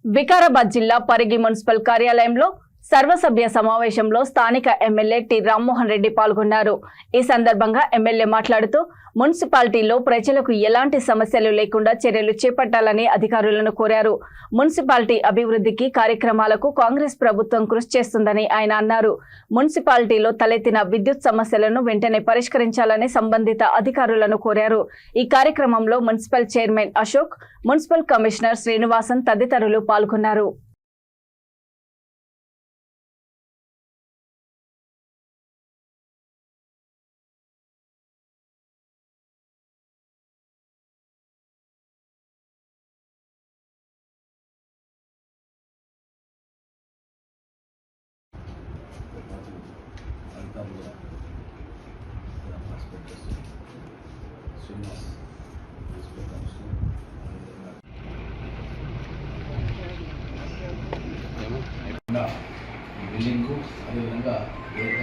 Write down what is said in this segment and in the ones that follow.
వికారాబాద్ జిల్లా పరిగి మున్సిపల్ కార్యాలయంలో సర్వసభ్య సమావేశంలో స్థానిక ఎమ్మెల్యే టి రామ్మోహన్ రెడ్డి పాల్గొన్నారు. ఈ సందర్భంగా ఎమ్మెల్యే మాట్లాడుతూ మున్సిపాలిటీలో ప్రజలకు ఎలాంటి సమస్యలు లేకుండా చర్యలు చేపట్టాలని అధికారులను కోరారు. మున్సిపాలిటీ అభివృద్ధికి కార్యక్రమాలకు కాంగ్రెస్ ప్రభుత్వం కృషి చేస్తుందని ఆయన అన్నారు. మున్సిపాలిటీలో తలెత్తిన విద్యుత్ సమస్యలను వెంటనే పరిష్కరించాలని సంబంధిత అధికారులను కోరారు. ఈ కార్యక్రమంలో municipal chairman Ashok, municipal commissioner Srinivasan తదితరులు పాల్గొన్నారు. బిల్డింగ్ అదేవిధంగా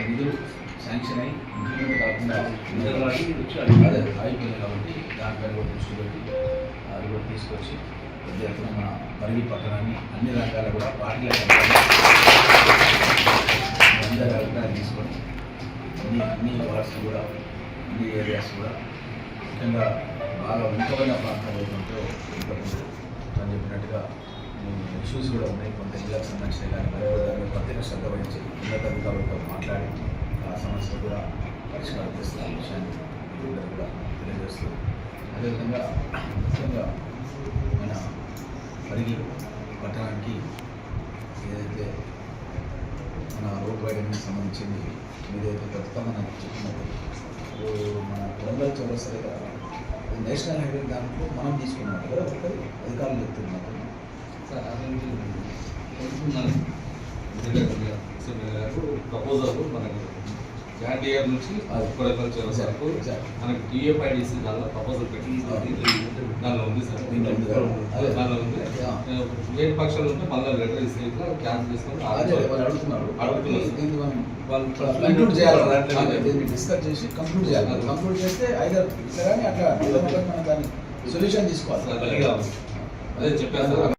నిధులు శాంక్షన్ అయ్యి ఇంప్లిమెంట్ కాకుండా అదే ఆగిపోయింది కాబట్టి దానిపై కూడా దృష్టి పెట్టి అది కూడా తీసుకొచ్చి పెద్ద ఎత్తున మన పరిగి పట్టణాన్ని అన్ని రకాల కూడా పార్టీల అందరి అభిప్రాయాలు తీసుకొని అన్ని వార్డ్స్ కూడా అన్ని ఏరియాస్ కూడా ముఖ్యంగా బాగా వెనుకబడిన ప్రాంతాలు ఏమంటో ఇంతకుముందు అని చెప్పినట్టుగా ఇష్యూస్ కూడా ఉన్నాయి. కొంత ఇళ్ళకు సంబంధించిన కానీ దాని ప్రత్యేక శ్రద్ధ వహించి ఉన్నతాధికారులతో మాట్లాడి ఆ సమస్యలు కూడా పరిష్కారం చేస్తున్న విషయాన్ని కూడా తెలియజేస్తూ అదేవిధంగా ముఖ్యంగా మన పరిగి పట్టణానికి ఏదైతే మన రోడ్ వైడింగ్కి సంబంధించింది ఏదైతే ఖచ్చితంగా నాకు చెప్పినట్టు మన వరంగల్ చౌరస్తా నేషనల్ హైవే దాంట్లో మనం తీసుకున్నాం కదా ఒకటి అధికారులు చెప్తున్నారు సార్ ప్రపోజల్ మనకి జాండియర్ నుంచి కొడకల్ వరకు మనకి టీఎఫ్ఐడిసి దానిలో ప్రపోజల్ పెట్టి దానిలో ఉంది సార్. దానిలో ఉంది లేట్ పక్షాలు ఉంటే మళ్ళీ లెటర్ ఇస్తే ఇట్లా క్యాన్సిల్ చేసుకొని కంక్లూడ్ చేయాలి, డిస్కస్ చేసి కంక్లూడ్ చేయాలి. కంక్లూడ్ చేస్తే ఐదర్ అట్లా దాన్ని సొల్యూషన్ తీసుకోవాలి. అదే చెప్పాను సార్.